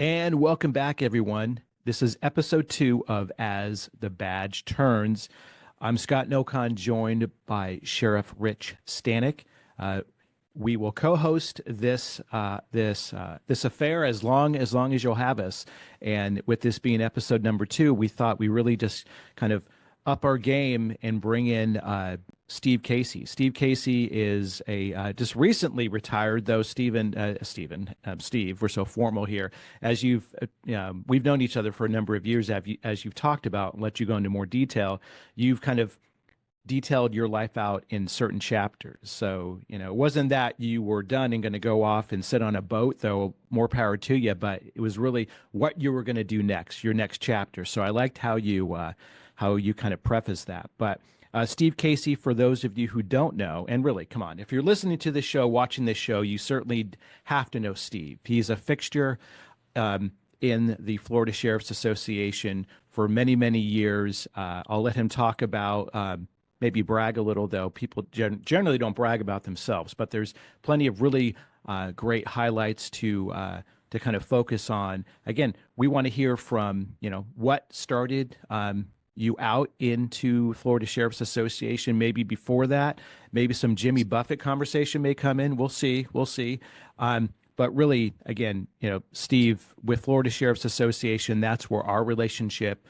And welcome back, everyone. This is episode 2 of As the Badge Turns. I'm Scott Nokon, joined by Sheriff Rich Stanek. Uh, we will co-host this affair as long as you'll have us. And with this being episode number 2, we thought we really just kind of up our game and bring in Steve Casey. Steve Casey is a just recently retired, though. Steve, we're so formal here. As we've known each other for a number of years. As you've talked about, and let you go into more detail. You've kind of detailed your life out in certain chapters. So, it wasn't that you were done and going to go off and sit on a boat, though more power to you, but it was really what you were going to do next, your next chapter. So I liked how you kind of preface that. But Steve Casey, for those of you who don't know, and really, come on, if you're listening to this show, watching this show, you certainly have to know Steve. He's a fixture in the Florida Sheriff's Association for many, many years. I'll let him talk about maybe brag a little, though. People generally don't brag about themselves, but there's plenty of really great highlights to kind of focus on. Again, we want to hear from, what started you out into Florida Sheriff's Association. Maybe before that, maybe some Jimmy Buffett conversation may come in. We'll see. But really, again, Steve, with Florida Sheriff's Association, that's where our relationship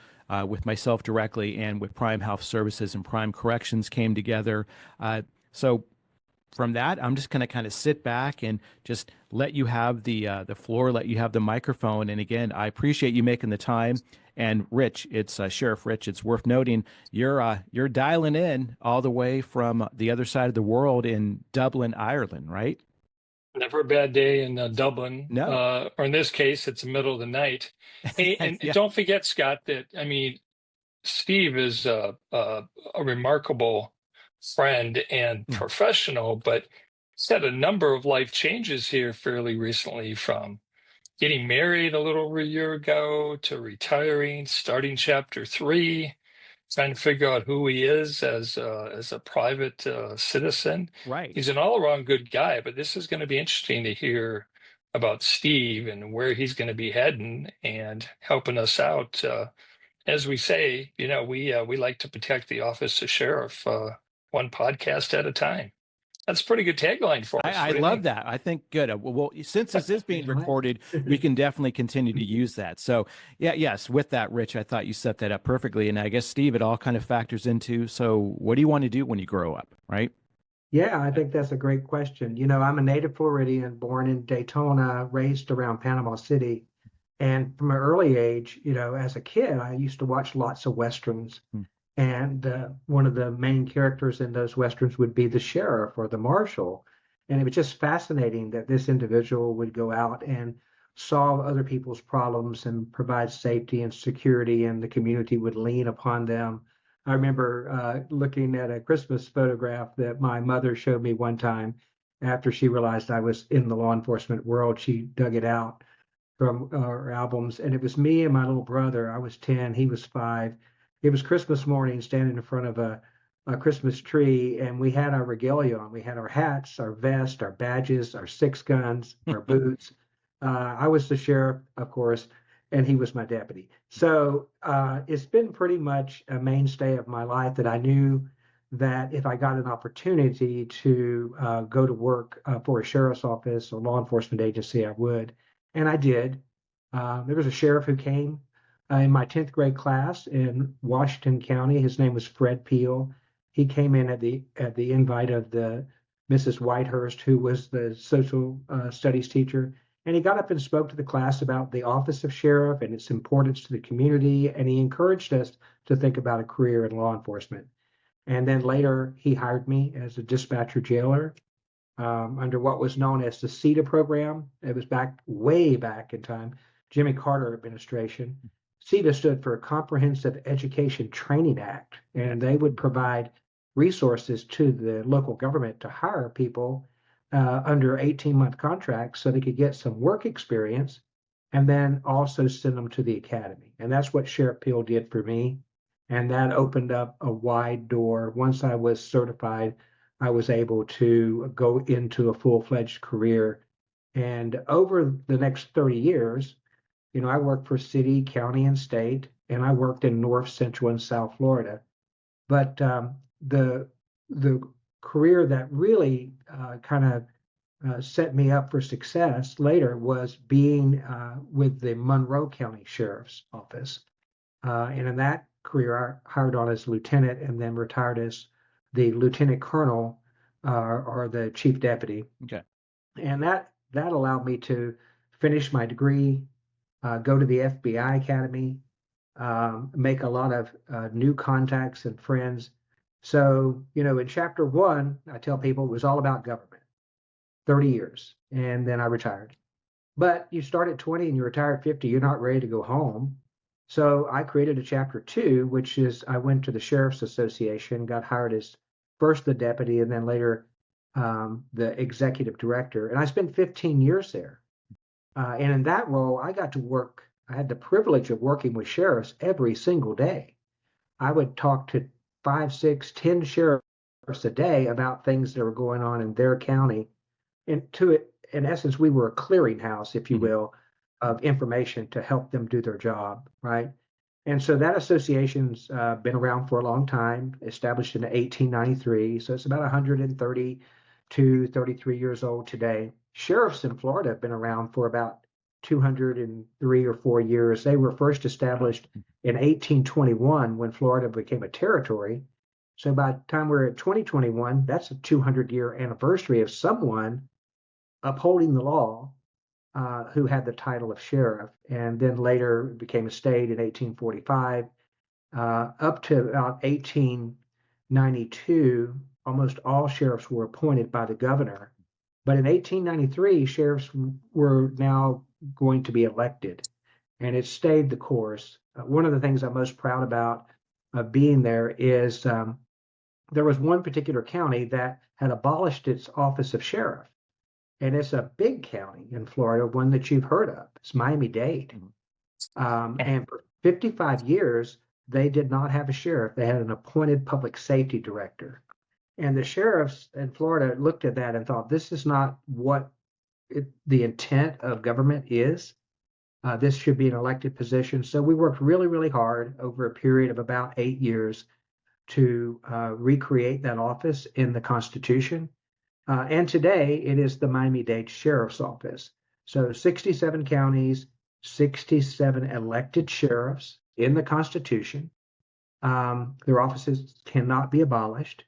with myself directly and with Prime Health Services and Prime Corrections came together. So from that, I'm just going to kind of sit back and just let you have the floor, let you have the microphone. And again, I appreciate you making the time. And Rich, it's Sheriff Rich. It's worth noting you're dialing in all the way from the other side of the world in Dublin, Ireland, right? Never a bad day in Dublin, No. or in this case, it's the middle of the night. Hey, and Yeah. don't forget, Scott, that Steve is a remarkable friend and Mm. professional, but he's had a number of life changes here fairly recently, from getting married a little over a year ago to retiring, starting chapter 3, trying to figure out who he is as a private citizen. Right. He's an all-around good guy, but this is going to be interesting to hear about Steve and where he's going to be heading and helping us out. As we say, we like to protect the office of sheriff, one podcast at a time. That's a pretty good tagline for us. I What do you love think? that. I think good. Well, since this is being You know what? recorded, we can definitely continue to use that. So, yeah, yes, with that, Rich, I thought you set that up perfectly. And I guess, Steve, it all kind of factors into, so what do you want to do when you grow up, right? Yeah, I think that's a great question. I'm a native Floridian, born in Daytona, raised around Panama City. And from an early age, as a kid, I used to watch lots of Westerns. Hmm. And one of the main characters in those Westerns would be the sheriff or the marshal. And it was just fascinating that this individual would go out and solve other people's problems and provide safety and security, and the community would lean upon them. I remember looking at a Christmas photograph that my mother showed me one time after she realized I was in the law enforcement world. She dug it out from our albums, and it was me and my little brother. I was 10, he was 5. It was Christmas morning, standing in front of a Christmas tree, and we had our regalia on. We had our hats, our vest, our badges, our 6 guns, our boots. I was the sheriff, of course, and he was my deputy. So it's been pretty much a mainstay of my life that I knew that if I got an opportunity to go to work for a sheriff's office or law enforcement agency, I would. And I did. There was a sheriff who came in my 10th grade class in Washington County. His name was Fred Peel. He came in at the invite of the Mrs. Whitehurst, who was the social studies teacher. And he got up and spoke to the class about the office of sheriff and its importance to the community. And he encouraged us to think about a career in law enforcement. And then later, he hired me as a dispatcher jailer under what was known as the CETA program. It was way back in time, Jimmy Carter administration. CETA stood for Comprehensive Education Training Act, and they would provide resources to the local government to hire people under 18-month contracts so they could get some work experience and then also send them to the academy. And that's what Sheriff Peel did for me. And that opened up a wide door. Once I was certified, I was able to go into a full-fledged career. And over the next 30 years, I worked for city, county, and state, and I worked in North, Central, and South Florida. But the career that really kind of set me up for success later was being with the Monroe County Sheriff's Office. And in that career, I hired on as lieutenant and then retired as the lieutenant colonel or the chief deputy. Okay. And that allowed me to finish my degree, go to the FBI Academy, make a lot of new contacts and friends. So, in chapter one, I tell people it was all about government, 30 years, and then I retired. But you start at 20 and you retire at 50, you're not ready to go home. So I created a chapter two, which is I went to the Sheriff's Association, got hired as first the deputy and then later the executive director. And I spent 15 years there. And in that role, I got to work. I had the privilege of working with sheriffs every single day. I would talk to 5, 6, 10 sheriffs a day about things that were going on in their county. And in essence, we were a clearinghouse, if you will, of information to help them do their job, right? And so that association's been around for a long time, established in 1893. So it's about 132, 33 years old today. Sheriffs in Florida have been around for about 203 or 4 years. They were first established in 1821 when Florida became a territory. So by the time we're at 2021, that's a 200-year anniversary of someone upholding the law who had the title of sheriff, and then later became a state in 1845. Up to about 1892, almost all sheriffs were appointed by the governor. But in 1893, sheriffs were now going to be elected, and it stayed the course. One of the things I'm most proud about being there is there was one particular county that had abolished its office of sheriff. And it's a big county in Florida, one that you've heard of. It's Miami-Dade. And for 55 years, they did not have a sheriff. They had an appointed public safety director. And the sheriffs in Florida looked at that and thought, this is not what the intent of government is. This should be an elected position. So we worked really, really hard over a period of about 8 years to recreate that office in the Constitution. And today it is the Miami-Dade Sheriff's Office. So 67 counties, 67 elected sheriffs in the Constitution. Their offices cannot be abolished.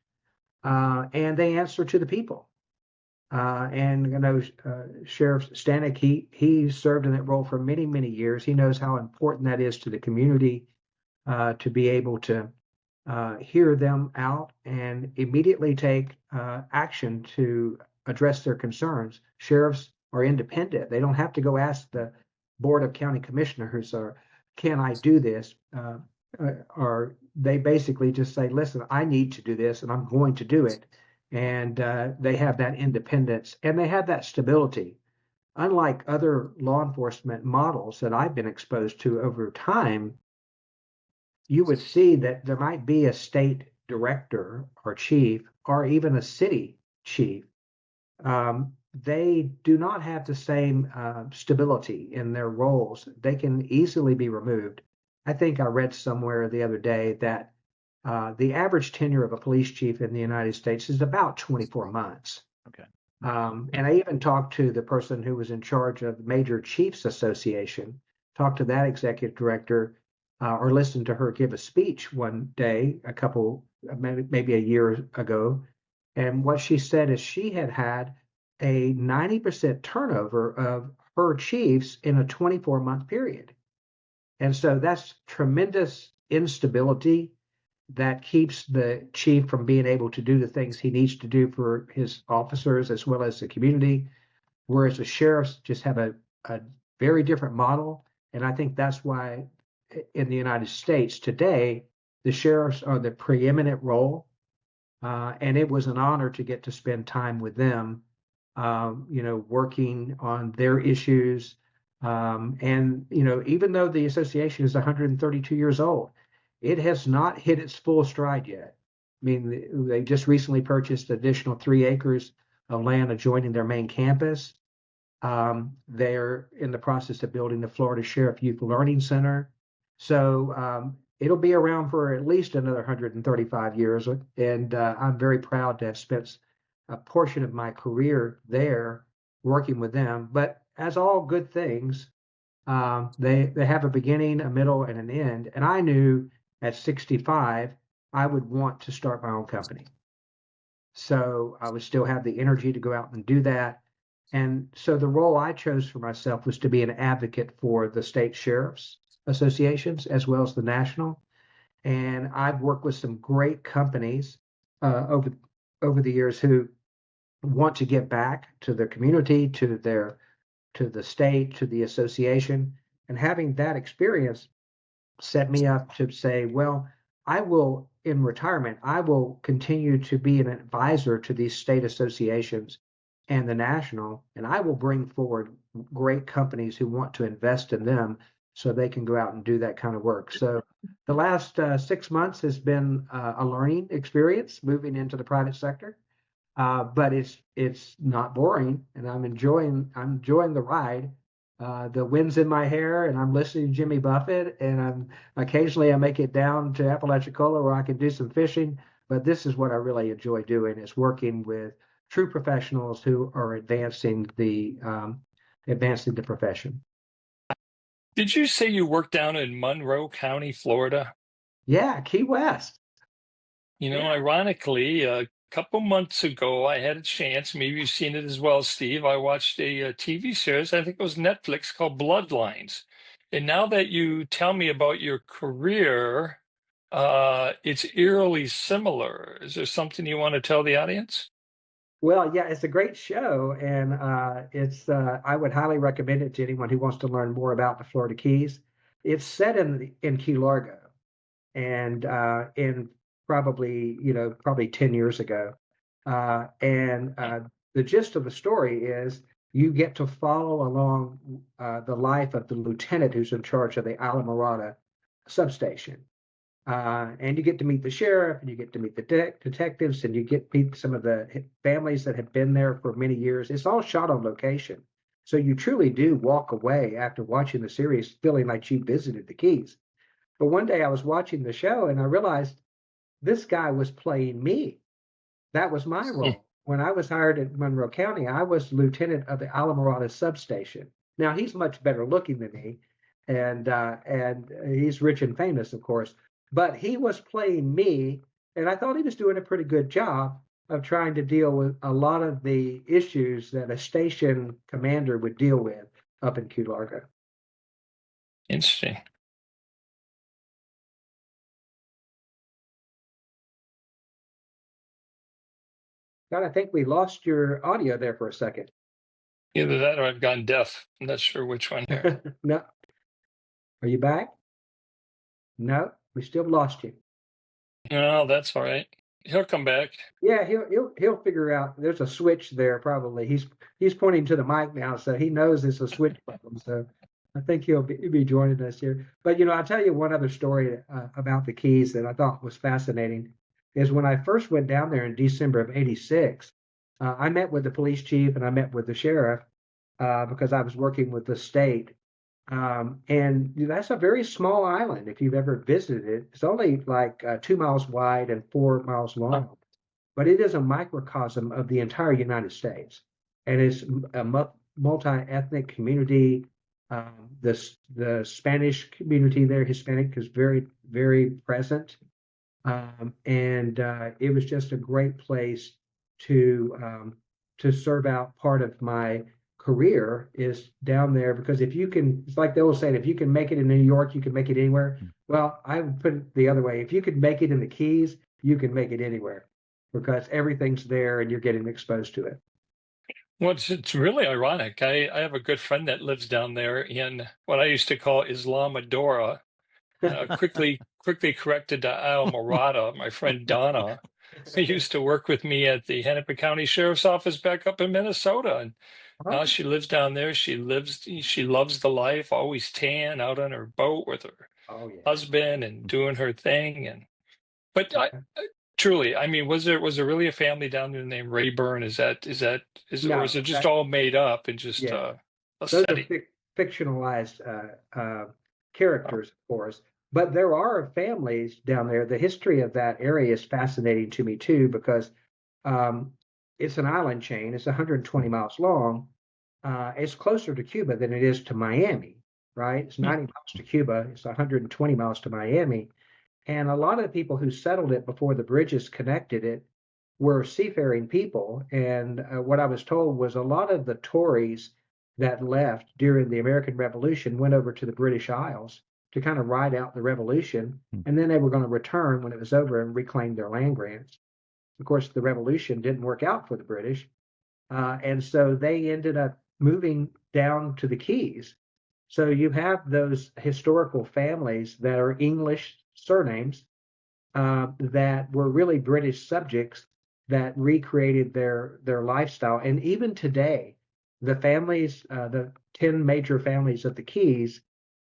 And they answer to the people. And Sheriff Stanek, he served in that role for many, many years. He knows how important that is to the community to be able to hear them out and immediately take action to address their concerns. Sheriffs are independent. They don't have to go ask the Board of County Commissioners or can I do this? Or they basically just say, listen, I need to do this and I'm going to do it. And they have that independence and they have that stability. Unlike other law enforcement models that I've been exposed to over time, you would see that there might be a state director or chief or even a city chief. They do not have the same stability in their roles. They can easily be removed. I think I read somewhere the other day that the average tenure of a police chief in the United States is about 24 months. Okay. And I even talked to the person who was in charge of the Major Chiefs Association, talked to that executive director, or listened to her give a speech one day, maybe a year ago. And what she said is she had a 90% turnover of her chiefs in a 24-month period. And so that's tremendous instability that keeps the chief from being able to do the things he needs to do for his officers as well as the community, whereas the sheriffs just have a very different model. And I think that's why in the United States today, the sheriffs are the preeminent role. And it was an honor to get to spend time with them, working on their issues. And even though the association is 132 years old, it has not hit its full stride yet. I mean, they just recently purchased additional 3 acres of land adjoining their main campus. They're in the process of building the Florida Sheriff Youth Learning Center. So it'll be around for at least another 135 years. And I'm very proud to have spent a portion of my career there working with them. But as all good things, they have a beginning, a middle, and an end. And I knew at 65, I would want to start my own company. So I would still have the energy to go out and do that. And so the role I chose for myself was to be an advocate for the state sheriffs associations as well as the national. And I've worked with some great companies over the years who want to get back to their community, to the state, to the association. And having that experience set me up to say, well, I will, in retirement, I will continue to be an advisor to these state associations and the national, and I will bring forward great companies who want to invest in them so they can go out and do that kind of work. So the last 6 months has been a learning experience moving into the private sector, but it's not boring, and I'm enjoying the ride. The wind's in my hair, and I'm listening to Jimmy Buffett, and I'm occasionally I make it down to Apalachicola where I can do some fishing. But this is what I really enjoy doing: is working with true professionals who are advancing the profession. Did you say you worked down in Monroe County, Florida? Yeah, Key West. Ironically, a couple months ago, I had a chance, maybe you've seen it as well, Steve. I watched a TV series, I think it was Netflix, called Bloodlines. And now that you tell me about your career, it's eerily similar. Is there something you want to tell the audience? Well, yeah, it's a great show, and I would highly recommend it to anyone who wants to learn more about the Florida Keys. It's set in Key Largo, and in probably 10 years ago. And the gist of the story is you get to follow along the life of the lieutenant who's in charge of the Alamorada substation. And you get to meet the sheriff, and you get to meet the detectives, and you get to meet some of the families that have been there for many years. It's all shot on location. So you truly do walk away after watching the series feeling like you visited the Keys. But one day I was watching the show and I realized this guy was playing me. That was my role. When I was hired at Monroe County, I was lieutenant of the Alamorada substation. Now he's much better looking than me, and he's rich and famous, of course. But he was playing me, and I thought he was doing a pretty good job of trying to deal with a lot of the issues that a station commander would deal with up in Key Largo. Interesting. God, I think we lost your audio there for a second. Either that or I've gone deaf. I'm not sure which one here. No. Are you back? No, we still lost you. No, that's all right. He'll come back. Yeah, he'll figure out. There's a switch there probably. He's pointing to the mic now, so he knows it's a switch problem. So I think he'll be joining us here. But I'll tell you one other story about the Keys that I thought was fascinating. Is when I first went down there in December of '86, I met with the police chief and I met with the sheriff because I was working with the state. And that's a very small island if you've ever visited it. It's only like 2 miles wide and 4 miles long, but it is a microcosm of the entire United States. And it's a multi-ethnic community. The Spanish community there, Hispanic, is very, very present. And it was just a great place to serve out part of my career is down there, because if you can, it's like the old saying, if you can make it in New York, you can make it anywhere. Well, I would put it the other way. If you could make it in the Keys, you can make it anywhere because everything's there and you're getting exposed to it. Well, it's really ironic. I have a good friend that lives down there in what I used to call Islamadora, quickly corrected to Alamorada. My friend Donna used to work with me at the Hennepin County Sheriff's Office back up in Minnesota, and now she lives down there. She loves the life, always tan, out on her boat with her husband and doing her thing. But Truly, I mean, was there really a family down there named Rayburn? Or is No, it just all made up and just yeah, a those are setting? fictionalized characters, of course. But there are families down there. The history of that area is fascinating to me too, because um, it's an island chain. It's 120 miles long. It's closer to Cuba than it is to Miami, right? It's 90 miles to Cuba. It's 120 miles to Miami. And a lot of the people who settled it before the bridges connected it were seafaring people. And what I was told was a lot of the Tories that left during the American Revolution went over to the British Isles to kind of ride out the revolution. And then they were going to return when it was over and reclaim their land grants. Of course, the revolution didn't work out for the British. And so they ended up moving down to the Keys. So you have those historical families that are English surnames that were really British subjects that recreated their lifestyle. And even today, the families, the 10 major families of the Keys,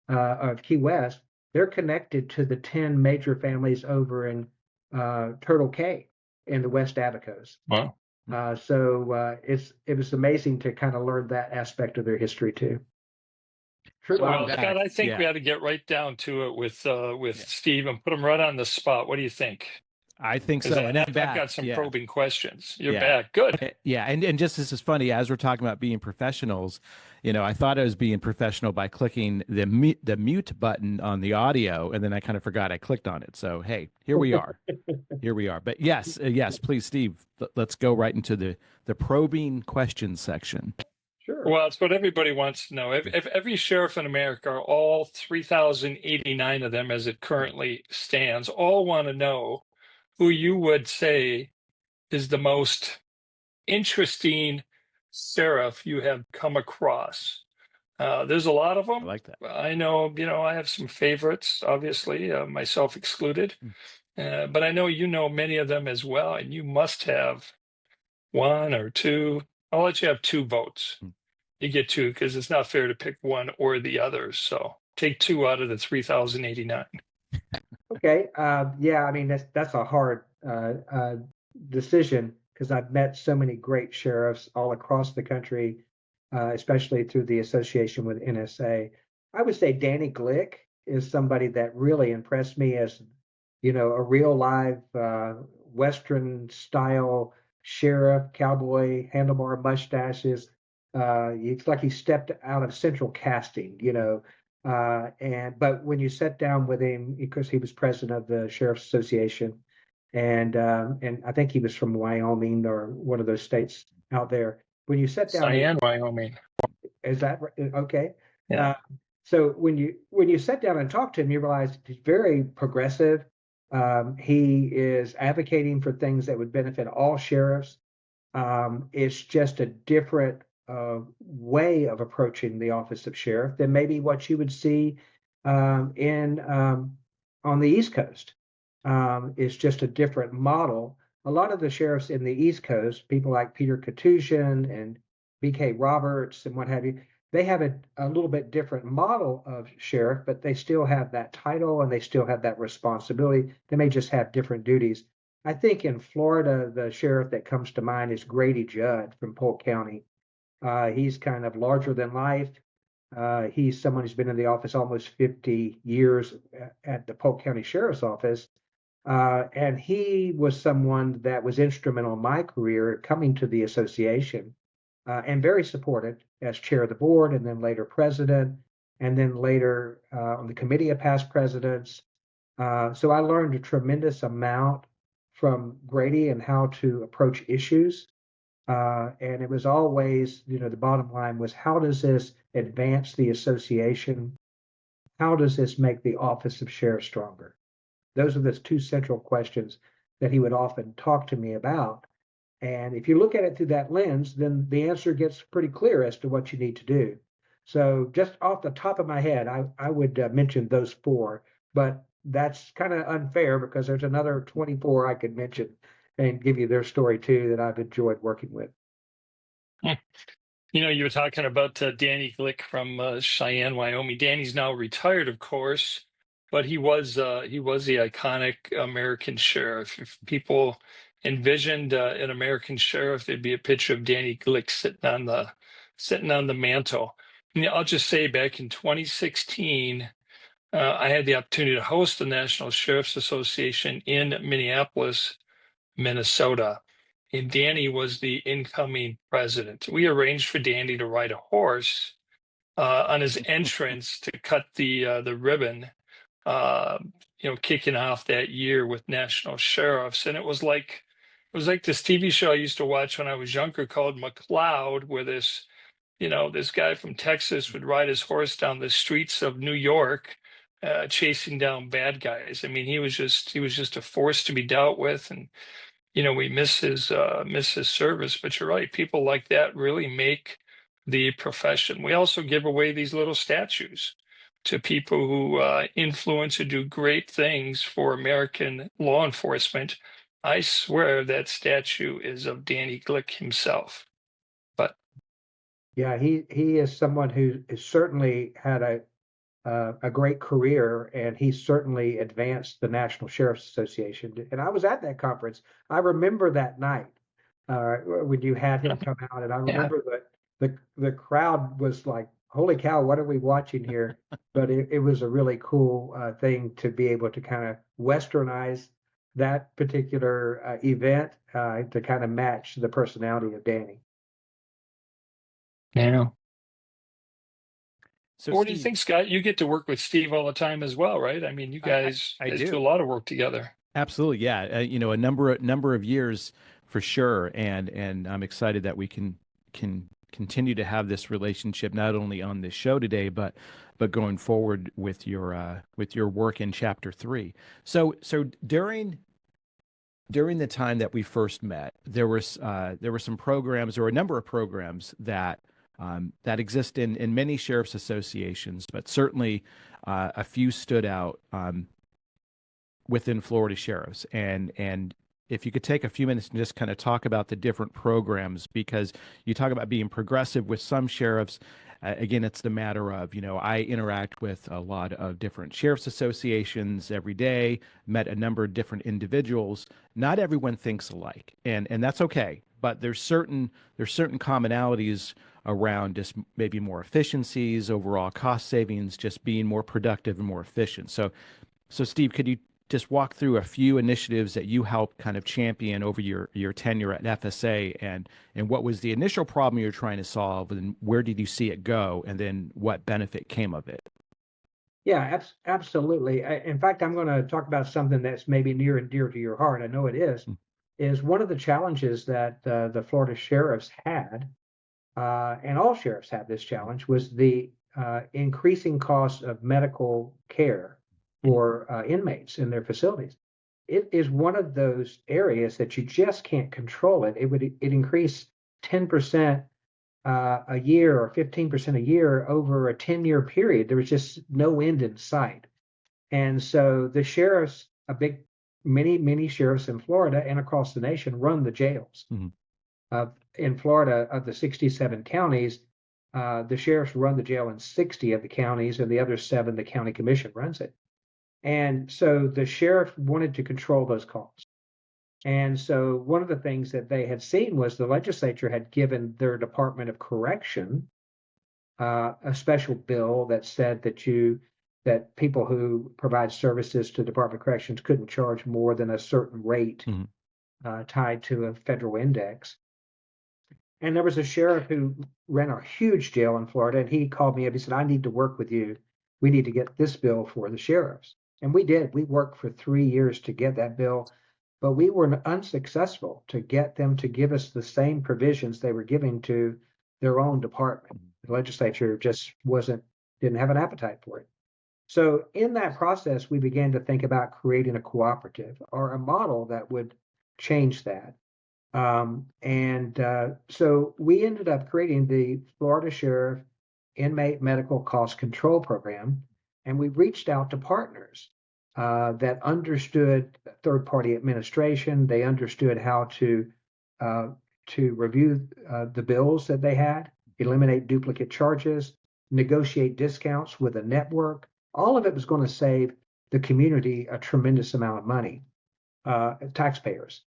of Key West, they're connected to the 10 major families over in Turtle Cay in the West Abacos. Wow. It was amazing to kind of learn that aspect of their history too. True. Well, Scott, I think we Yeah. ought to get right down to it with Yeah. Steve and put him right on the spot. What do you think? I think 'Cause so. And I've back. got some Yeah. probing questions. You're Yeah. back. Good. Yeah, and just this is funny as we're talking about being professionals. I thought I was being professional by clicking the mute button on the audio, and then I kind of forgot I clicked on it. So hey, here we are, here we are. But yes, yes, please, Steve, let's go right into the probing questions section. Sure. Well, it's what everybody wants to know. If every sheriff in America, all 3,089 of them as it currently stands, all want to know who you would say is the most interesting sheriff you have come across. There's a lot of I them. like that. I know, I have some favorites, obviously, myself excluded. But I know you know many of them as well, and you must have one or two. I'll let you have two votes. You get two because it's not fair to pick one or the other. So take two out of the 3,089. Okay. Yeah, I mean that's a hard decision because I've met so many great sheriffs all across the country, especially through the association with NSA. I would say Danny Glick is somebody that really impressed me as, a real live Western style sheriff, cowboy, handlebar mustaches. It's like he stepped out of central casting. But when you sat down with him, because he was president of the Sheriff's Association, and I think he was from Wyoming or one of those states out there. When you sat down, Cheyenne, Wyoming. is that okay? Yeah. So when you sat down and talked to him, you realize he's very progressive. He is advocating for things that would benefit all sheriffs. It's just a different way of approaching the office of sheriff than maybe what you would see in on the East Coast. It's just a different model. A lot of the sheriffs in the East Coast, people like Peter Katusian and B.K. Roberts and what have you, they have a little bit different model of sheriff, but they still have that title and they still have that responsibility. They may just have different duties. I think in Florida, the sheriff that comes to mind is Grady Judd from Polk County. He's kind of larger than life. He's someone who's been in the office almost 50 years at the Polk County Sheriff's Office. And he was someone that was instrumental in my career coming to the association and very supported as chair of the board and then later president and then later on the committee of past presidents. So I learned a tremendous amount from Grady and how to approach issues. And it was always, the bottom line was how does this advance the association? How does this make the office of sheriff stronger? Those are the two central questions that he would often talk to me about. And if you look at it through that lens, then the answer gets pretty clear as to what you need to do. So just off the top of my head, I would mention those four, but that's kind of unfair because there's another 24 I could mention and give you their story too that I've enjoyed working with. You were talking about Danny Glick from Cheyenne, Wyoming. Danny's now retired, of course. but he was the iconic American sheriff. If people envisioned an American sheriff, there'd be a picture of Danny Glick sitting on the mantle. And I'll just say, back in 2016, I had the opportunity to host the National Sheriff's Association in Minneapolis, Minnesota. And Danny was the incoming president. We arranged for Danny to ride a horse on his entrance to cut the ribbon, uh, kicking off that year with national sheriffs. And it was like this TV show I used to watch when I was younger called McCloud, where this guy from Texas would ride his horse down the streets of New York, chasing down bad guys. I mean, he was just a force to be dealt with, and we miss his service. But you're right, people like that really make the profession. We also give away these little statues to people who influence or do great things for American law enforcement. I swear that statue is of Danny Glick himself. But Yeah, he is someone who has certainly had a great career, and he certainly advanced the National Sheriff's Association. And I was at that conference. I remember that night when you had him come out, and I yeah, remember that the crowd was like, "Holy cow, what are we watching here?" But it was a really cool thing to be able to kind of westernize that particular event to kind of match the personality of Danny. yeah. So What do you Steve, think, Scott? You get to work with Steve all the time as well, right? I mean, you guys I guys do a do. lot of work together. Absolutely, yeah. A number of years for sure, and I'm excited that we can continue to have this relationship not only on this show today, but going forward with your work in Chapter 3. So during the time that we first met, there were some programs, or a number of programs that exist in many sheriff's associations, but certainly a few stood out within Florida sheriffs. And if you could take a few minutes and just kind of talk about the different programs, because you talk about being progressive with some sheriffs. Again, it's the matter of, I interact with a lot of different sheriff's associations every day, met a number of different individuals. Not everyone thinks alike, and that's okay. But there's certain commonalities around just maybe more efficiencies, overall cost savings, just being more productive and more efficient. So Steve, could you just walk through a few initiatives that you helped kind of champion over your tenure at FSA, and what was the initial problem you're trying to solve, and where did you see it go, and then what benefit came of it? Yeah, absolutely. In fact, I'm going to talk about something that's maybe near and dear to your heart. I know it is one of the challenges that the Florida sheriffs had, and all sheriffs had this challenge, was the increasing cost of medical care for inmates in their facilities. It is one of those areas that you just can't control it. It increased 10% a year or 15% a year over a 10-year period. There was just no end in sight. And so the sheriffs, many sheriffs in Florida and across the nation run the jails. Mm-hmm. In Florida, of the 67 counties, the sheriffs run the jail in 60 of the counties, and the other 7, the county commission runs it. And so the sheriff wanted to control those costs. And so one of the things that they had seen was the legislature had given their Department of Correction a special bill that said that people who provide services to the Department of Corrections couldn't charge more than a certain rate tied to a federal index. And there was a sheriff who ran a huge jail in Florida, and he called me up. He said, "I need to work with you. We need to get this bill for the sheriffs." And we did. We worked for 3 years to get that bill, but we were unsuccessful to get them to give us the same provisions they were giving to their own department. The legislature just didn't have an appetite for it. So in that process, we began to think about creating a cooperative or a model that would change that. So we ended up creating the Florida Sheriff Inmate Medical Cost Control Program, and we reached out to partners that understood third-party administration. They understood how to review the bills that they had, eliminate duplicate charges, negotiate discounts with a network. All of it was going to save the community a tremendous amount of money, taxpayers.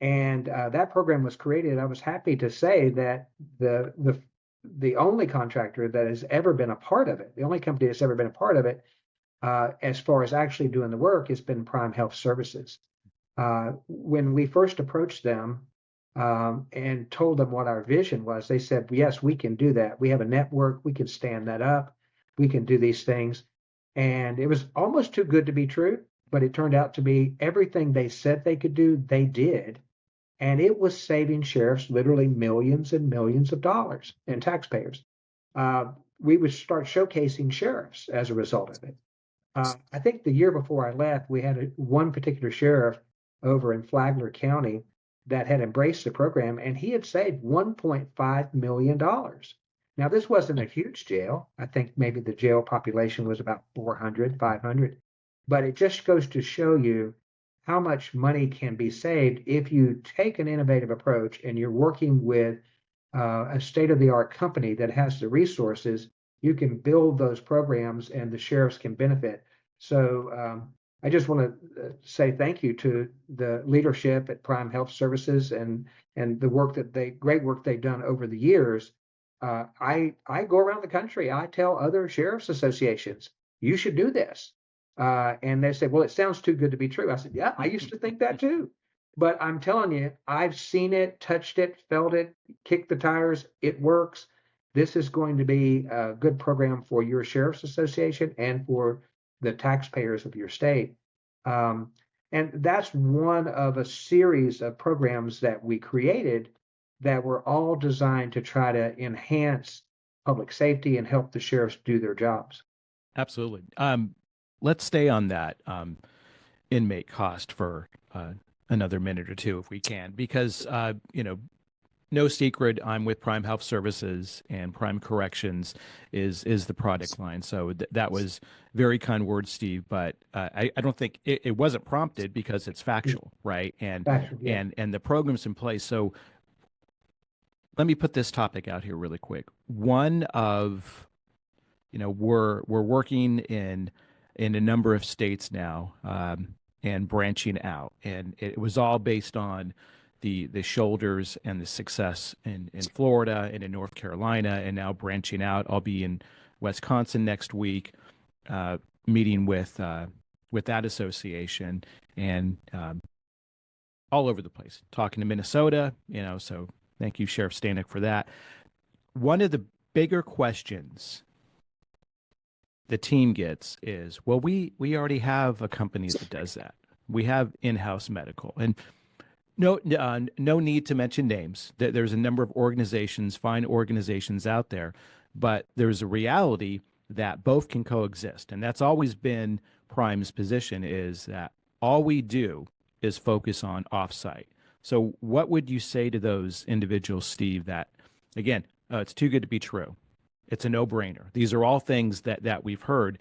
And that program was created. I was happy to say that the only contractor that has ever been a part of it, the only company that's ever been a part of it, as far as actually doing the work, has been Prime Health Services. When we first approached them and told them what our vision was, they said, yes, we can do that. We have a network. We can stand that up. We can do these things. And it was almost too good to be true, but it turned out to be everything they said they could do, they did. And it was saving sheriffs literally millions and millions of dollars and taxpayers. We would start showcasing sheriffs as a result of it. I think the year before I left, we had one particular sheriff over in Flagler County that had embraced the program, and he had saved $1.5 million. Now, this wasn't a huge jail. I think maybe the jail population was about 400, 500, but it just goes to show you how much money can be saved if you take an innovative approach and you're working with a state-of-the-art company that has the resources. You can build those programs and the sheriffs can benefit. So I just want to say thank you to the leadership at Prime Health Services and the work that great work they've done over the years. I go around the country. I tell other sheriffs associations, you should do this. And they say, well, it sounds too good to be true. I said, yeah, I used to think that too. But I'm telling you, I've seen it, touched it, felt it, kicked the tires. It works. This is going to be a good program for your sheriff's association and for the taxpayers of your state. And that's one of a series of programs that we created that were all designed to try to enhance public safety and help the sheriffs do their jobs. Absolutely. Let's stay on that inmate cost for another minute or two, if we can, because no secret, I'm with Prime Health Services, and Prime Corrections is the product line. So that was very kind words, Steve. But I don't think it wasn't prompted because it's factual, right? And Factual, yeah. and the program's in place. So let me put this topic out here really quick. One of we're working in a number of states now, and branching out, and it was all based on the shoulders and the success in Florida and in North Carolina, and now branching out. I'll be in Wisconsin next week, meeting with that association, and all over the place, talking to Minnesota. So thank you, Sheriff Stanek, for that. One of the bigger questions the team gets is, well, we already have a company that does that. We have in-house medical, and no need to mention names. There's a number of organizations, fine organizations out there, but there's a reality that both can coexist, and that's always been Prime's position, is that all we do is focus on offsite. So what would you say to those individuals, Steve, that, again, it's too good to be true? It's a no-brainer. These are all things that we've heard,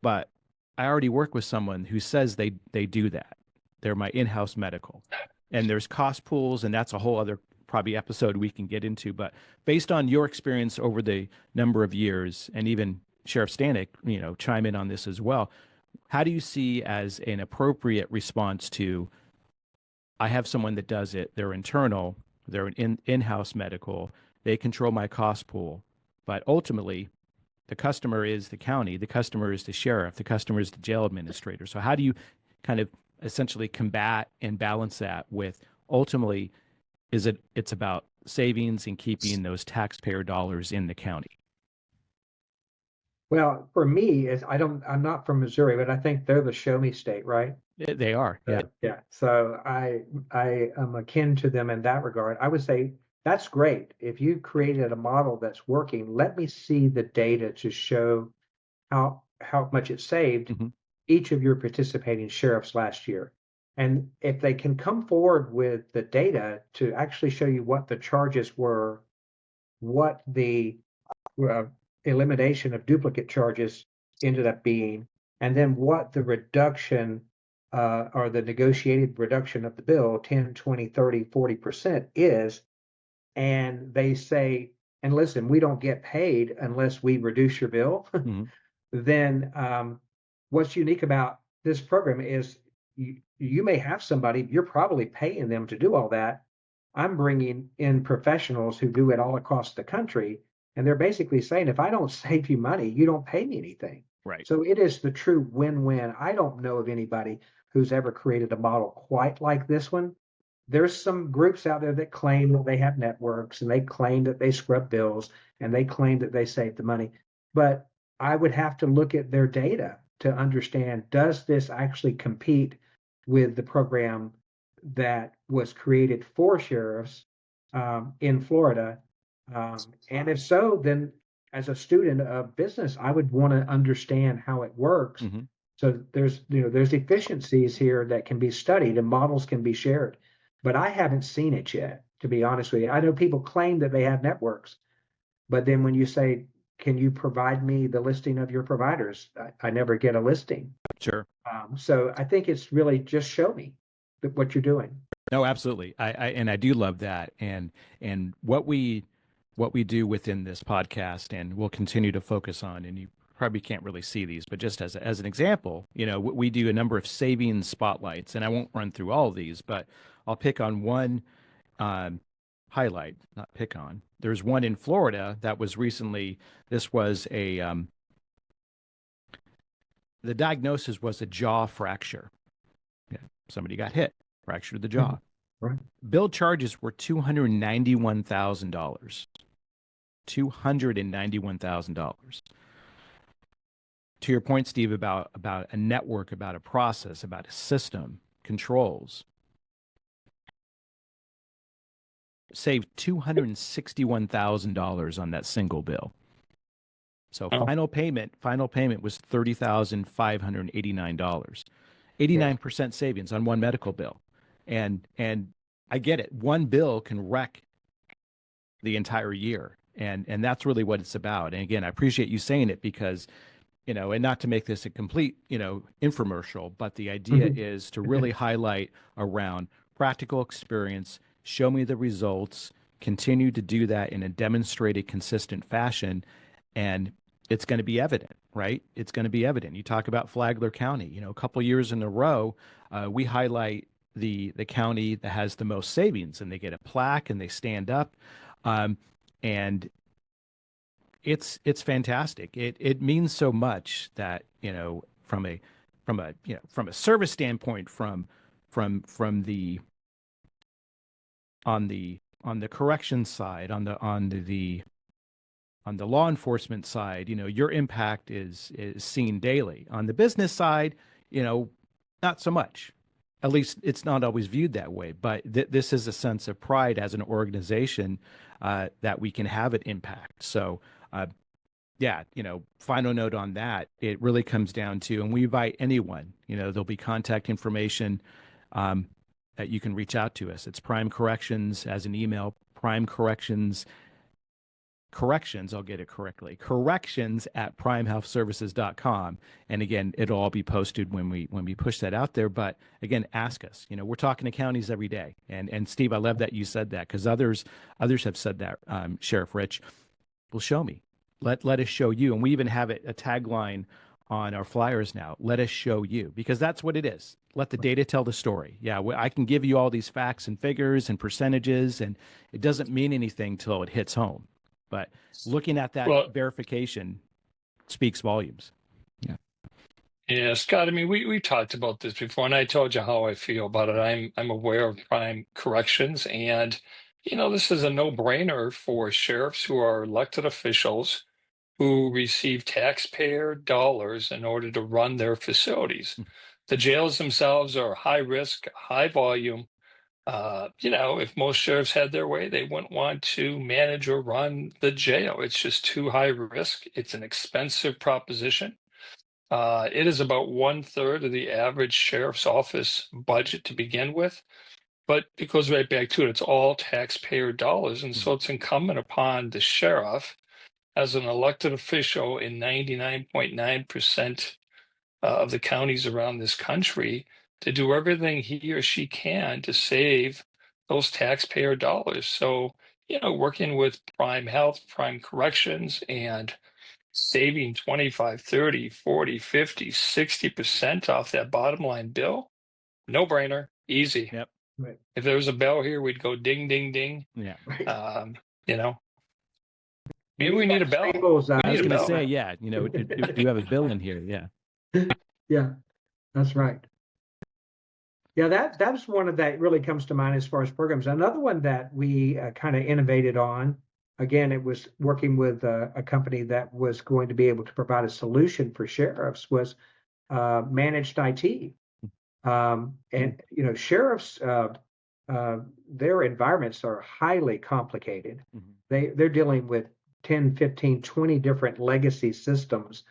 but I already work with someone who says they do that. They're my in-house medical. And there's cost pools, and that's a whole other probably episode we can get into. But based on your experience over the number of years, and even Sheriff Stanek, chime in on this as well, how do you see as an appropriate response to, I have someone that does it, they're internal, they're an in-house medical, they control my cost pool, but ultimately the customer is the county, the customer is the sheriff, the customer is the jail administrator. So how do you kind of essentially combat and balance that with, ultimately, it's about savings and keeping those taxpayer dollars in the county? Well, for me, I'm not from Missouri, but I think they're the show me state, right? They are. Yeah. Yeah. So I am akin to them in that regard. I would say that's great. If you created a model that's working, let me see the data to show how much it saved each of your participating sheriffs last year. And if they can come forward with the data to actually show you what the charges were, what the elimination of duplicate charges ended up being, and then what the reduction or the negotiated reduction of the bill, 10, 20, 30, 40% is, and they say, and listen, we don't get paid unless we reduce your bill, then what's unique about this program is you may have somebody, you're probably paying them to do all that. I'm bringing in professionals who do it all across the country, and they're basically saying, if I don't save you money, you don't pay me anything. Right. So it is the true win-win. I don't know of anybody who's ever created a model quite like this one. There's some groups out there that claim that they have networks and they claim that they scrub bills and they claim that they save the money. But I would have to look at their data to understand, does this actually compete with the program that was created for sheriffs in Florida? And if so, then as a student of business, I would want to understand how it works. Mm-hmm. So there's efficiencies here that can be studied and models can be shared, but I haven't seen it yet, to be honest with you. I know people claim that they have networks, but then when you say, can you provide me the listing of your providers? I never get a listing. Sure. So I think it's really just show me what you're doing. No, absolutely. I do love that. And what we do within this podcast, and we'll continue to focus on, and you probably can't really see these, but just as an example, we do a number of savings spotlights, and I won't run through all of these, but I'll pick on one highlight, not pick on. There's one in Florida that was recently, this was the diagnosis was a jaw fracture. Yeah, somebody got hit, fractured the jaw. Right. Bill charges were $291,000. $291,000. To your point, Steve, about a network, about a process, about a system, controls, saved $261,000 on that single bill. So final payment was $30,589. 89% savings on one medical bill. And I get it. One bill can wreck the entire year. And that's really what it's about. And again, I appreciate you saying it because, and not to make this a complete, infomercial, but the idea is to really highlight around practical experience, show me the results, continue to do that in a demonstrated, consistent fashion, and it's going to be evident, right? It's going to be evident. You talk about Flagler County, a couple years in a row, we highlight the county that has the most savings, and they get a plaque and they stand up. And it's fantastic. It means so much that, from a service standpoint, from the on the corrections side, on the law enforcement side, your impact is seen daily. On the business side, not so much. At least it's not always viewed that way. But this is a sense of pride as an organization that we can have an impact. So, final note on that, it really comes down to, and we invite anyone, there'll be contact information that you can reach out to us. It's Prime Corrections as an email, Prime Corrections, I'll get it correctly, corrections@primehealthservices.com. And again, it'll all be posted when we push that out there. But again, ask us. We're talking to counties every day. And Steve, I love that you said that, because others have said that, Sheriff Rich. Well, show me. Let us show you. And we even have a tagline on our flyers now. Let us show you, because that's what it is. Let the data tell the story. Yeah, I can give you all these facts and figures and percentages, and it doesn't mean anything till it hits home. But looking at that verification speaks volumes. Yeah, Scott, I mean, we talked about this before, and I told you how I feel about it. I'm aware of Prime Corrections, and this is a no-brainer for sheriffs who are elected officials who receive taxpayer dollars in order to run their facilities. The jails themselves are high risk, high volume. If most sheriffs had their way, they wouldn't want to manage or run the jail. It's just too high risk. It's an expensive proposition. It is about 1/3 of the average sheriff's office budget to begin with, but it goes right back to it. It's all taxpayer dollars. And so it's incumbent upon the sheriff as an elected official in 99.9% of the counties around this country to do everything he or she can to save those taxpayer dollars. So, working with Prime Health, Prime Corrections, and saving 25, 30, 40, 50, 60% off that bottom line bill, no brainer, easy. Yep. Right. If there was a bell here, we'd go ding, ding, ding. Yeah. Right. You know, And maybe he's we got need a the same bell. goals We I was need a going to bell. say, yeah, do you have a bill in here? Yeah. Yeah, that's right. Yeah, that was one of that really comes to mind as far as programs. Another one that we kind of innovated on, again, it was working with a company that was going to be able to provide a solution for sheriffs, was managed IT. And sheriffs, their environments are highly complicated. They're dealing with 10, 15, 20 different legacy systems,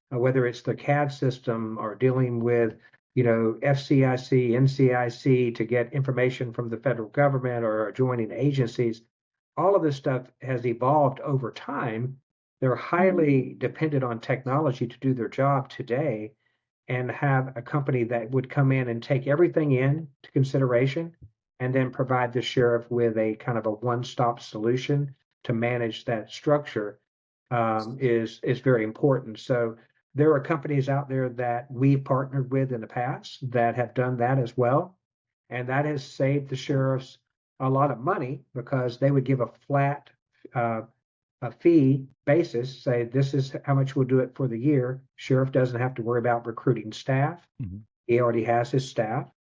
whether it's the CAD system or dealing with, FCIC, NCIC to get information from the federal government or joining agencies. All of this stuff has evolved over time. They're highly dependent on technology to do their job today, and have a company that would come in and take everything into consideration and then provide the sheriff with a kind of a one-stop solution to manage that structure is very important. So there are companies out there that we've partnered with in the past that have done that as well, and that has saved the sheriffs a lot of money because they would give a flat uh, a fee basis, say this is how much we'll do it for the year. Sheriff doesn't have to worry about recruiting staff. He already has his staff.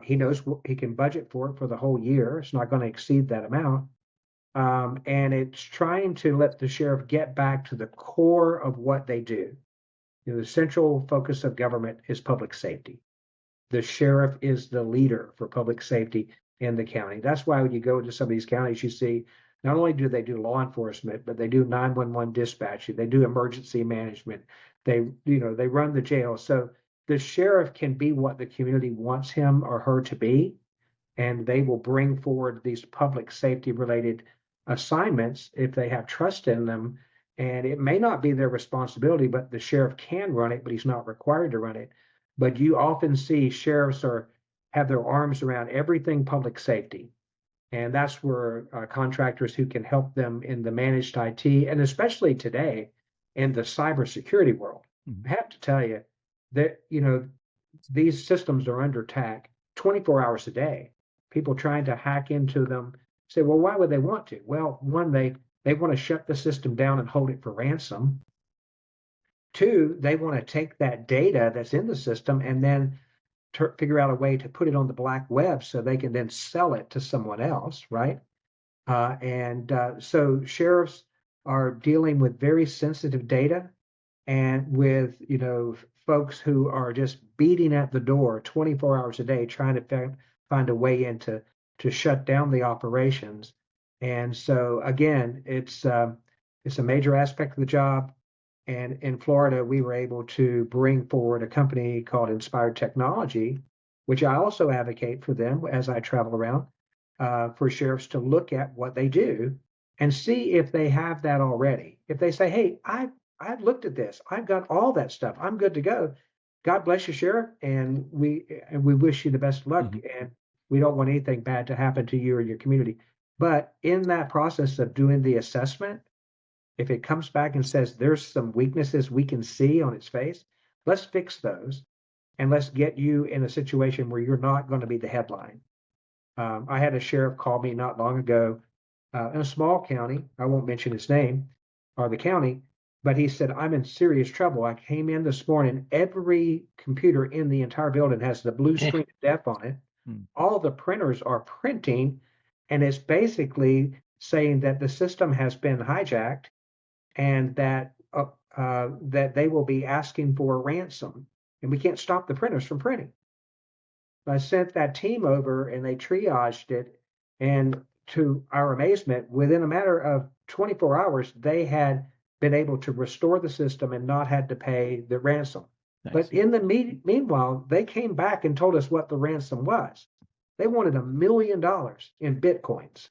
He knows what he can budget for it for the whole year. It's not going to exceed that amount. And it's trying to let the sheriff get back to the core of what they do. The central focus of government is public safety. The sheriff is the leader for public safety in the county. That's why when you go into some of these counties, you see not only do they do law enforcement, but they do 911 dispatching, they do emergency management, they run the jail. So the sheriff can be what the community wants him or her to be, and they will bring forward these public safety related assignments if they have trust in them. And it may not be their responsibility, but the sheriff can run it, but he's not required to run it. But you often see sheriffs have their arms around everything public safety. And that's where contractors who can help them in the managed IT, and especially today in the cybersecurity world. I have to tell you that, these systems are under attack 24 hours a day. People trying to hack into them say, well, why would they want to? Well, one, they want to shut the system down and hold it for ransom. Two, they want to take that data that's in the system and then figure out a way to put it on the black web so they can then sell it to someone else, right? So sheriffs are dealing with very sensitive data and with, folks who are just beating at the door 24 hours a day trying to find a way to shut down the operations. And so again, it's a major aspect of the job. And in Florida, we were able to bring forward a company called Inspired Technology, which I also advocate for them as I travel around, for sheriffs to look at what they do and see if they have that already. If they say, hey, I've looked at this, I've got all that stuff, I'm good to go. God bless you, Sheriff, and we wish you the best of luck. And we don't want anything bad to happen to you or your community. But in that process of doing the assessment, if it comes back and says there's some weaknesses we can see on its face, let's fix those and let's get you in a situation where you're not going to be the headline. I had a sheriff call me not long ago in a small county. I won't mention his name or the county, but he said, I'm in serious trouble. I came in this morning. Every computer in the entire building has the blue screen of death on it. All the printers are printing, and it's basically saying that the system has been hijacked and that they will be asking for a ransom, and we can't stop the printers from printing. I sent that team over, and they triaged it, and to our amazement, within a matter of 24 hours, they had been able to restore the system and not had to pay the ransom. Nice. But in the meanwhile, they came back and told us what the ransom was. They wanted $1 million in Bitcoins.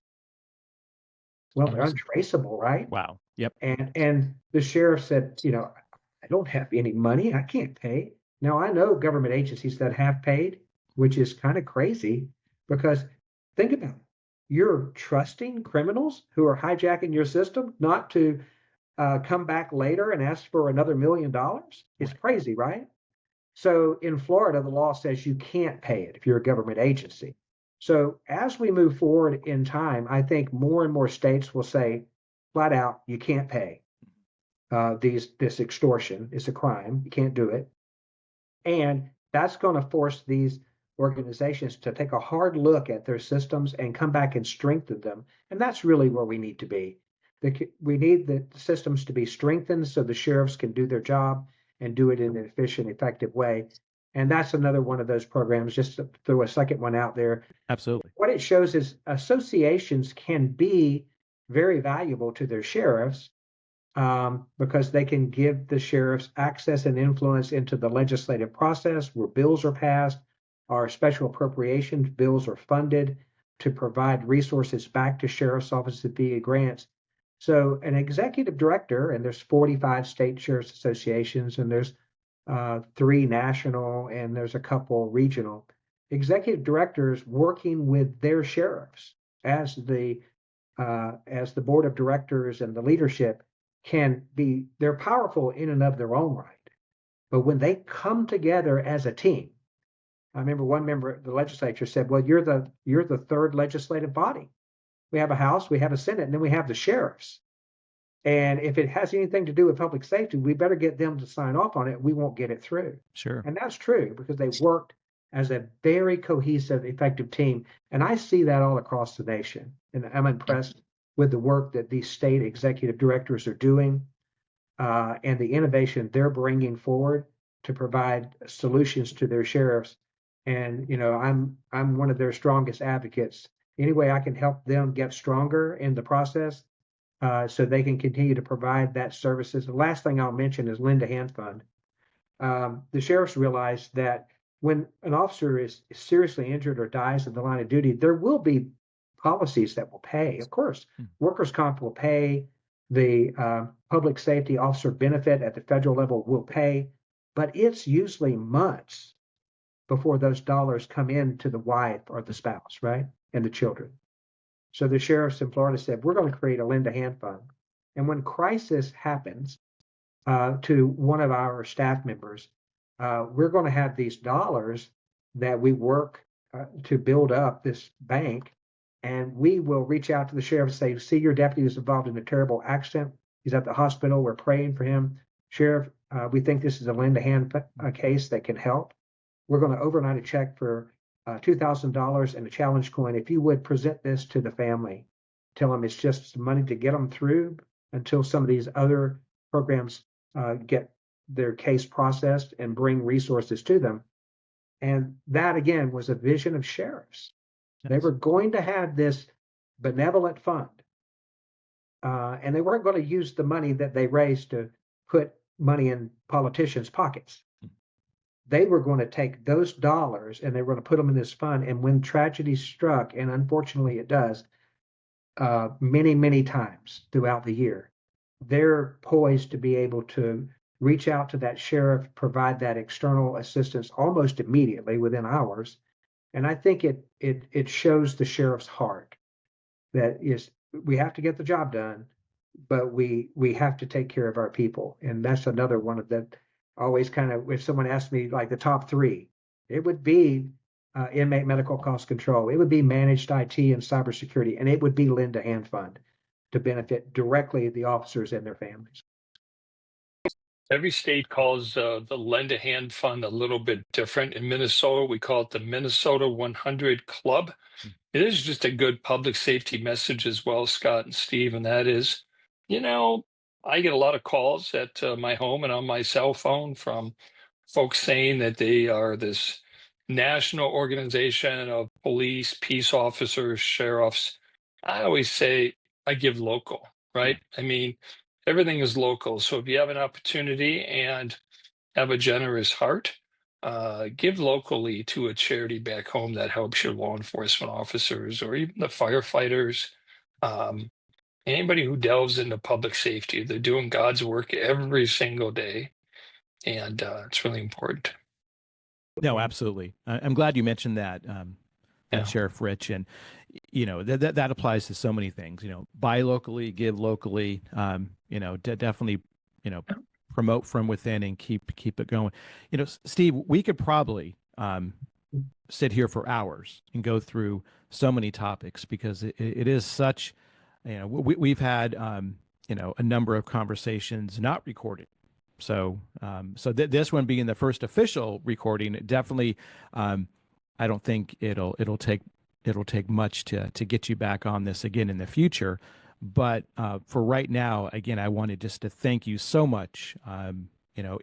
Well, they're untraceable, right? Wow. Yep. And the sheriff said, I don't have any money. I can't pay. Now, I know government agencies that have paid, which is kind of crazy because think about it. You're trusting criminals who are hijacking your system not to come back later and ask for another $1 million? It's Right. crazy, right? So in Florida, the law says you can't pay it if you're a government agency. So as we move forward in time, I think more and more states will say flat out, you can't pay this extortion. It's a crime. You can't do it. And that's going to force these organizations to take a hard look at their systems and come back and strengthen them. And that's really where we need to be. We need the systems to be strengthened so the sheriffs can do their job and do it in an efficient, effective way. And that's another one of those programs, just to throw a second one out there. Absolutely. What it shows is associations can be very valuable to their sheriffs because they can give the sheriffs access and influence into the legislative process where bills are passed, or special appropriations bills are funded to provide resources back to sheriff's offices via grants. So an executive director, and there's 45 state sheriff's associations, and there's 3 national, and there's a couple regional. Executive directors working with their sheriffs as the board of directors and the leadership they're powerful in and of their own right. But when they come together as a team, I remember one member of the legislature said, well, you're the third legislative body. We have a House, we have a Senate, and then we have the sheriffs. And if it has anything to do with public safety, we better get them to sign off on it. We won't get it through. Sure. And that's true because they worked as a very cohesive, effective team. And I see that all across the nation. And I'm impressed with the work that these state executive directors are doing and the innovation they're bringing forward to provide solutions to their sheriffs. And I'm one of their strongest advocates. Any way I can help them get stronger in the process, so they can continue to provide that services. The last thing I'll mention is Lend a Hand Fund. The sheriffs realize that when an officer is seriously injured or dies in the line of duty, there will be policies that will pay. Of course, workers' comp will pay, the public safety officer benefit at the federal level will pay, but it's usually months before those dollars come in to the wife or the spouse, right? And the children. So the sheriffs in Florida said, we're going to create a Lend a Hand Fund. And when crisis happens to one of our staff members, we're going to have these dollars that we work to build up this bank. And we will reach out to the sheriff and say, see, your deputy is involved in a terrible accident. He's at the hospital. We're praying for him. Sheriff, we think this is a Lend a Hand case that can help. We're going to overnight a check for $2,000 and a challenge coin. If you would present this to the family, tell them it's just money to get them through until some of these other programs get their case processed and bring resources to them. And that, again, was a vision of sheriffs. They were going to have this benevolent fund, and they weren't going to use the money that they raised to put money in politicians' pockets. They were going to take those dollars and they were going to put them in this fund. And when tragedy struck, and unfortunately it does, many, many times throughout the year, they're poised to be able to reach out to that sheriff, provide that external assistance almost immediately within hours. And I think it shows the sheriff's heart that we have to get the job done, but we have to take care of our people. And that's another one of the always kind of, if someone asked me like the top 3, it would be inmate medical cost control, it would be managed IT and cybersecurity, and it would be Lend a Hand Fund to benefit directly the officers and their families. Every state calls the Lend a Hand Fund a little bit different. In Minnesota, we call it the Minnesota 100 Club. It is just a good public safety message as well, Scott and Steve, and that is, I get a lot of calls at my home and on my cell phone from folks saying that they are this national organization of police, peace officers, sheriffs. I always say I give local, right? I mean, everything is local. So if you have an opportunity and have a generous heart, give locally to a charity back home that helps your law enforcement officers or even the firefighters. Anybody who delves into public safety, they're doing God's work every single day. And it's really important. No, absolutely. I'm glad you mentioned that. Yeah. Sheriff Rich, and that applies to so many things. Buy locally, give locally. Definitely, promote from within and keep it going. Steve, we could probably sit here for hours and go through so many topics because it is such. We've had a number of conversations not recorded. So this one being the first official recording, it definitely, I don't think it'll take much to get you back on this again in the future. But for right now, again, I wanted just to thank you so much.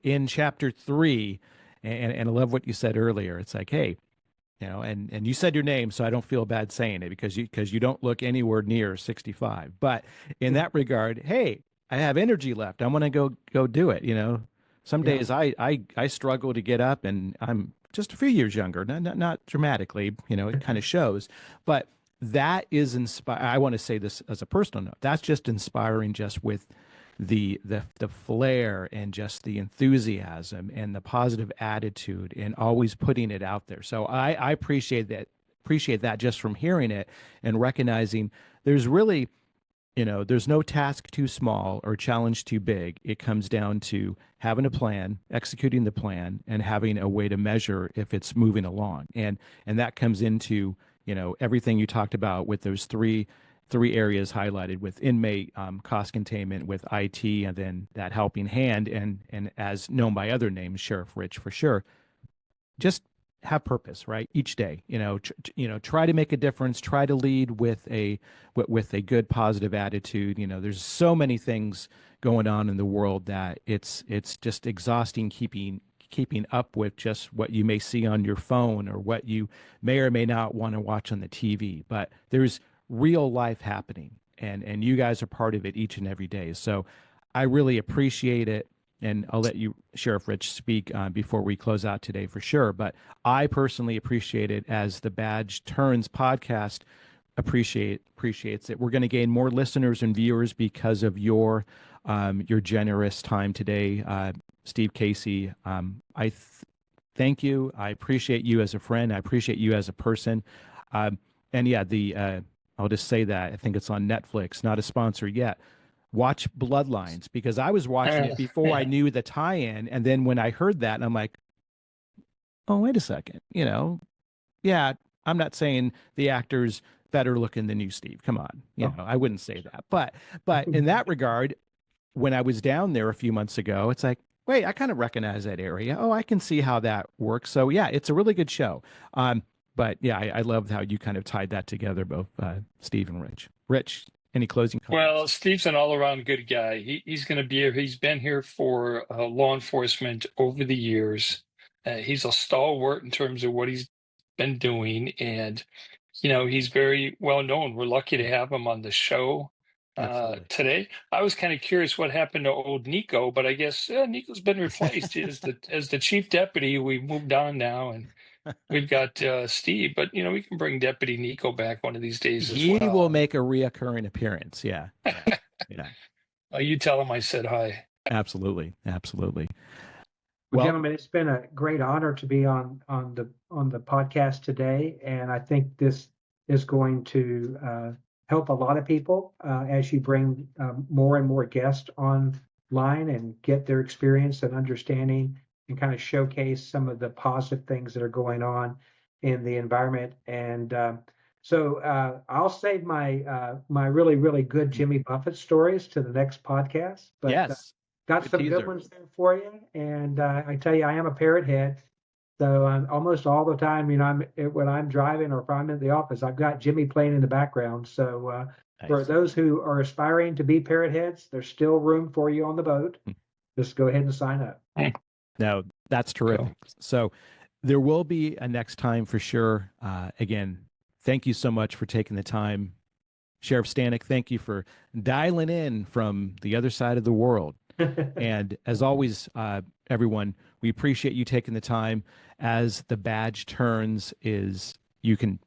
In chapter 3, and I love what you said earlier. It's like, hey, and you said your name, so I don't feel bad saying it because you don't look anywhere near 65. But in that regard, hey, I have energy left. I want to go do it. Some Yeah. days I struggle to get up, and I'm just a few years younger. Not dramatically, it kind of shows. But that is inspire. I want to say this as a personal note. That's just inspiring, just with the flair and just the enthusiasm and the positive attitude and always putting it out there. So I appreciate that just from hearing it and recognizing there's really, there's no task too small or challenge too big. It comes down to having a plan, executing the plan, and having a way to measure if it's moving along. And that comes into, everything you talked about with those three areas highlighted, with inmate cost containment, with IT, and then that helping hand, and as known by other names, Sheriff Rich for sure. Just have purpose, right? Each day, try to make a difference. Try to lead with a good positive attitude. There's so many things going on in the world that it's just exhausting keeping up with just what you may see on your phone or what you may or may not want to watch on the TV. But there's real life happening, and you guys are part of it each and every day. So I really appreciate it, and I'll let you, Sheriff Rich, speak before we close out today for sure. But I personally appreciate it, as the Badge Turns podcast appreciates it. We're going to gain more listeners and viewers because of your generous time today, Steve Casey. Thank you. I appreciate you as a friend. I appreciate you as a person. And yeah, I'll just say that I think it's on Netflix, not a sponsor yet. Watch Bloodlines, because I was watching it before I knew the tie-in, and then when I heard that, I'm like, oh, wait a second, yeah, I'm not saying the actor's better looking than you, Steve. Come on, I wouldn't say that, but in that regard, when I was down there a few months ago, it's like, wait, I kind of recognize that area. Oh, I can see how that works. So yeah, it's a really good show. But yeah, I love how you kind of tied that together, both Steve and Rich. Rich, any closing comments? Well, Steve's an all-around good guy. He's going to be. He's been here for law enforcement over the years. He's a stalwart in terms of what he's been doing, and he's very well known. We're lucky to have him on the show today. I was kind of curious what happened to old Nico, but I guess Nico's been replaced as the chief deputy. We moved on now, and we've got Steve. But we can bring Deputy Nico back one of these days as well. He will make a reoccurring appearance. Yeah. You tell him I said hi. Absolutely. Well, gentlemen, it's been a great honor to be on the podcast today, and I think this is going to help a lot of people as you bring more and more guests online and get their experience and understanding, and kind of showcase some of the positive things that are going on in the environment. And so I'll save my really, really good Jimmy Buffett stories to the next podcast. But yes. Got some good ones there for you, and I tell you, I am a parrot head, so almost all the time, when I'm driving or if I'm in the office, I've got Jimmy playing in the background. So nice. For those who are aspiring to be parrot heads, there's still room for you on the boat. Just go ahead and sign up. No, that's terrific. Cool. So there will be a next time for sure. Again, thank you so much for taking the time. Sheriff Stanek, thank you for dialing in from the other side of the world. And as always, everyone, we appreciate you taking the time. As the Badge Turns is, you can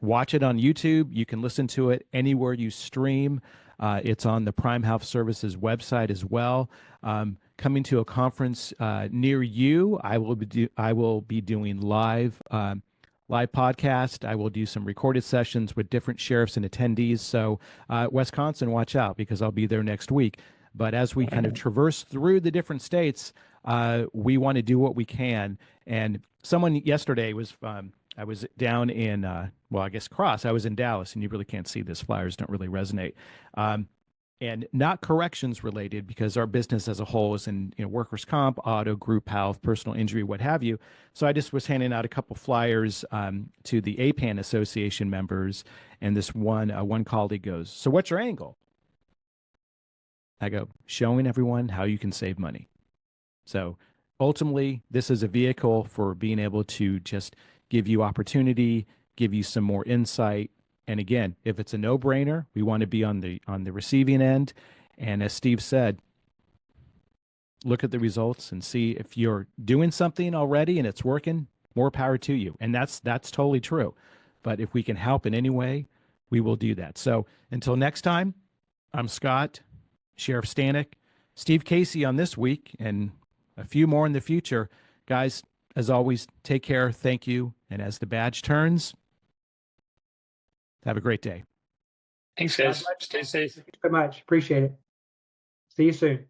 watch it on YouTube. You can listen to it anywhere you stream. It's on the Prime Health Services website as well. Coming to a conference near you, I will be doing live live podcast. I will do some recorded sessions with different sheriffs and attendees. So, Wisconsin, watch out because I'll be there next week. But as we kind of traverse through the different states, we want to do what we can. And someone yesterday was, I was down in, well, I guess Cross. I was in Dallas, and you really can't see this. Flyers don't really resonate. And not corrections related because our business as a whole is in workers' comp, auto, group health, personal injury, what have you. So I just was handing out a couple flyers to the APAN Association members, and this one colleague goes, "So what's your angle?" I go, "Showing everyone how you can save money." So ultimately, this is a vehicle for being able to just give you opportunity, give you some more insight. And again, if it's a no-brainer, we want to be on the receiving end. And as Steve said, look at the results and see if you're doing something already and it's working, more power to you. And that's totally true. But if we can help in any way, we will do that. So until next time, I'm Scott, Sheriff Stanek, Steve Casey on this week, and a few more in the future. Guys, as always, take care. Thank you. And as the badge turns, have a great day. Thanks, guys. Stay safe. Thank you so much. Appreciate it. See you soon.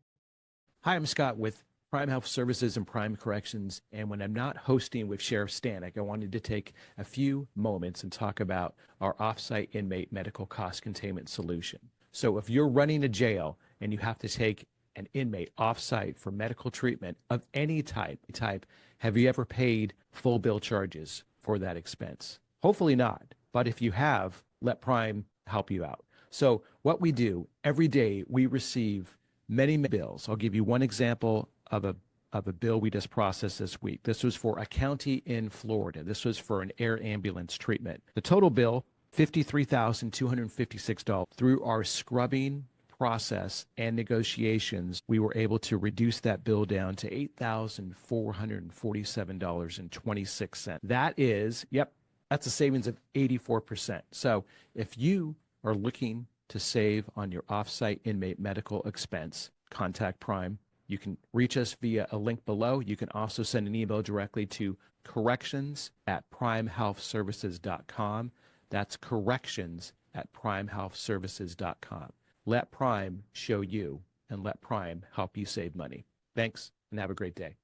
Hi, I'm Scott with Prime Health Services and Prime Corrections. And when I'm not hosting with Sheriff Stanek, I wanted to take a few moments and talk about our offsite inmate medical cost containment solution. So if you're running a jail and you have to take an inmate offsite for medical treatment of any type, have you ever paid full bill charges for that expense? Hopefully not. But if you have, let Prime help you out. So what we do every day, we receive many bills. I'll give you one example of a bill we just processed this week. This was for a county in Florida. This was for an air ambulance treatment. The total bill, $53,256. Through our scrubbing process and negotiations, we were able to reduce that bill down to $8,447.26. That is, that's a savings of 84%. So if you are looking to save on your offsite inmate medical expense, contact Prime. You can reach us via a link below. You can also send an email directly to corrections@primehealthservices.com. That's corrections@primehealthservices.com. Let Prime show you and let Prime help you save money. Thanks and have a great day.